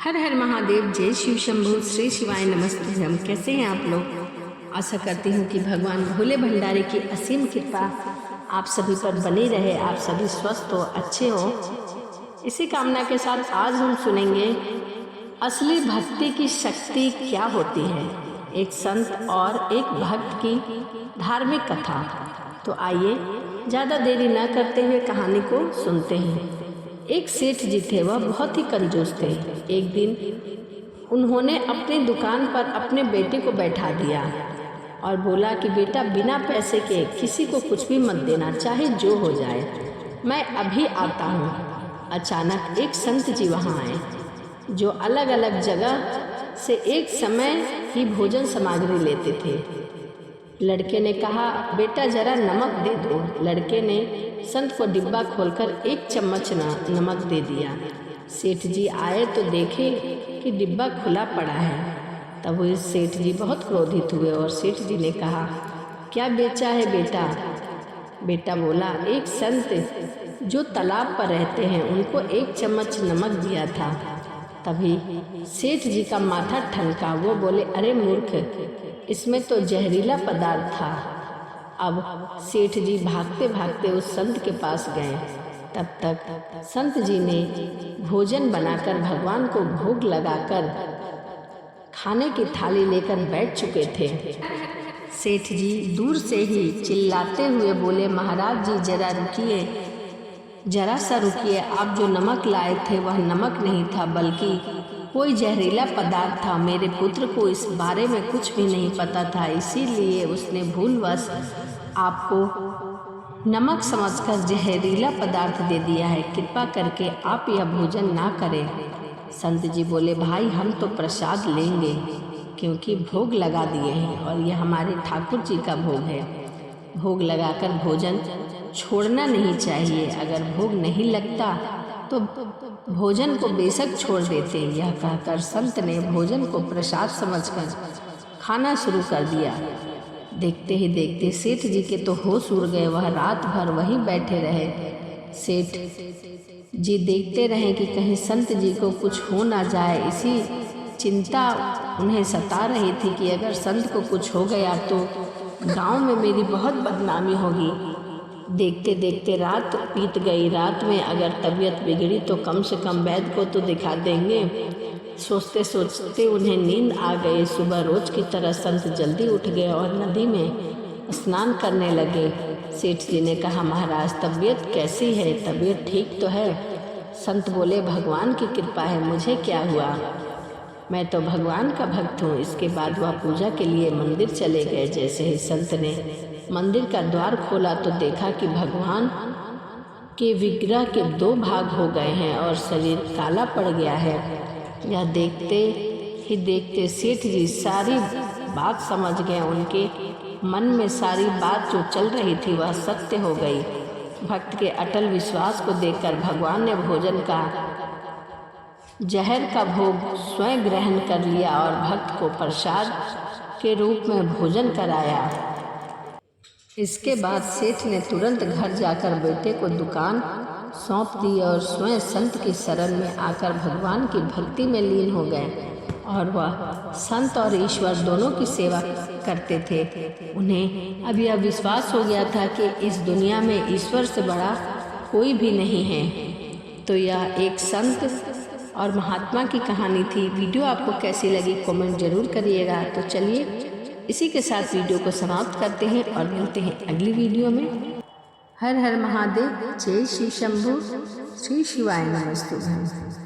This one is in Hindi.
हर हर महादेव, जय शिव शंभू, श्री शिवाय नमस्ते। हम कैसे हैं आप लोग? आशा करती हूँ कि भगवान भोले भंडारी की असीम कृपा आप सभी पर बनी रहे, आप सभी स्वस्थ हो, अच्छे हो। इसी कामना के साथ आज हम सुनेंगे असली भक्ति की शक्ति क्या होती है, एक संत और एक भक्त की धार्मिक कथा। तो आइए ज़्यादा देरी न करते हुए कहानी को सुनते हैं। एक सेठ जी थे, वह बहुत ही कंजूस थे। एक दिन उन्होंने अपनी दुकान पर अपने बेटे को बैठा दिया और बोला कि बेटा, बिना पैसे के किसी को कुछ भी मत देना, चाहे जो हो जाए, मैं अभी आता हूँ। अचानक एक संत जी वहाँ आए, जो अलग अलग जगह से एक समय ही भोजन सामग्री लेते थे। लड़के ने कहा, बेटा जरा नमक दे दो। लड़के ने संत को डिब्बा खोलकर एक चम्मच नमक दे दिया। सेठ जी आए तो देखे कि डिब्बा खुला पड़ा है। तब वो सेठ जी बहुत क्रोधित हुए और सेठ जी ने कहा, क्या बेचा है बेटा? बेटा बोला, एक संत जो तालाब पर रहते हैं उनको एक चम्मच नमक दिया था। तभी सेठ जी का माथा ठनका। वो बोले, अरे मूर्ख, इसमें तो जहरीला पदार्थ था। अब सेठ जी भागते भागते उस संत के पास गए। तब तक संत जी ने भोजन बनाकर भगवान को भोग लगाकर खाने की थाली लेकर बैठ चुके थे। सेठ जी दूर से ही चिल्लाते हुए बोले, महाराज जी जरा रुकिए, जरा सा रुकिए। आप जो नमक लाए थे वह नमक नहीं था, बल्कि कोई जहरीला पदार्थ था। मेरे पुत्र को इस बारे में कुछ भी नहीं पता था, इसीलिए उसने भूलवश आपको नमक समझकर जहरीला पदार्थ दे दिया है। कृपा करके आप यह भोजन ना करें। संत जी बोले, भाई हम तो प्रसाद लेंगे, क्योंकि भोग लगा दिए हैं और यह हमारे ठाकुर जी का भोग है। भोग लगाकर भोजन छोड़ना नहीं चाहिए। अगर भोग नहीं लगता तो भोजन को बेशक छोड़ देते। यह कहकर संत ने भोजन को प्रसाद समझकर खाना शुरू कर दिया। देखते ही देखते सेठ जी के तो होश उड़ गए। वह रात भर वहीं बैठे रहे। सेठ जी देखते रहे कि कहीं संत जी को कुछ हो ना जाए। इसी चिंता उन्हें सता रही थी कि अगर संत को कुछ हो गया तो गांव में मेरी बहुत बदनामी होगी। देखते देखते रात बीत गई। रात में अगर तबीयत बिगड़ी तो कम से कम वैद्य को तो दिखा देंगे। सोचते सोचते उन्हें नींद आ गई। सुबह रोज की तरह संत जल्दी उठ गए और नदी में स्नान करने लगे। सेठ जी ने कहा, महाराज तबीयत कैसी है? तबीयत ठीक तो है। संत बोले, भगवान की कृपा है, मुझे क्या हुआ, मैं तो भगवान का भक्त हूँ। इसके बाद वह पूजा के लिए मंदिर चले गए। जैसे ही संत ने मंदिर का द्वार खोला तो देखा कि भगवान के विग्रह के दो भाग हो गए हैं और शरीर काला पड़ गया है। यह देखते ही देखते सेठ जी सारी बात समझ गए। उनके मन में सारी बात जो चल रही थी वह सत्य हो गई। भक्त के अटल विश्वास को देखकर भगवान ने भोजन का जहर का भोग स्वयं ग्रहण कर लिया और भक्त को प्रसाद के रूप में भोजन कराया। इसके बाद सेठ ने तुरंत घर जाकर बेटे को दुकान सौंप दी और स्वयं संत की शरण में आकर भगवान की भक्ति में लीन हो गए। और वह संत और ईश्वर दोनों की सेवा करते थे। उन्हें अब यह विश्वास हो गया था कि इस दुनिया में ईश्वर से बड़ा कोई भी नहीं है। तो यह एक संत और महात्मा की कहानी थी। वीडियो आपको कैसी लगी कमेंट जरूर करिएगा। तो चलिए इसी के साथ वीडियो को समाप्त करते हैं और मिलते हैं अगली वीडियो में। हर हर महादेव, जय श्री शंभू, श्री शिवाय नमस्ते।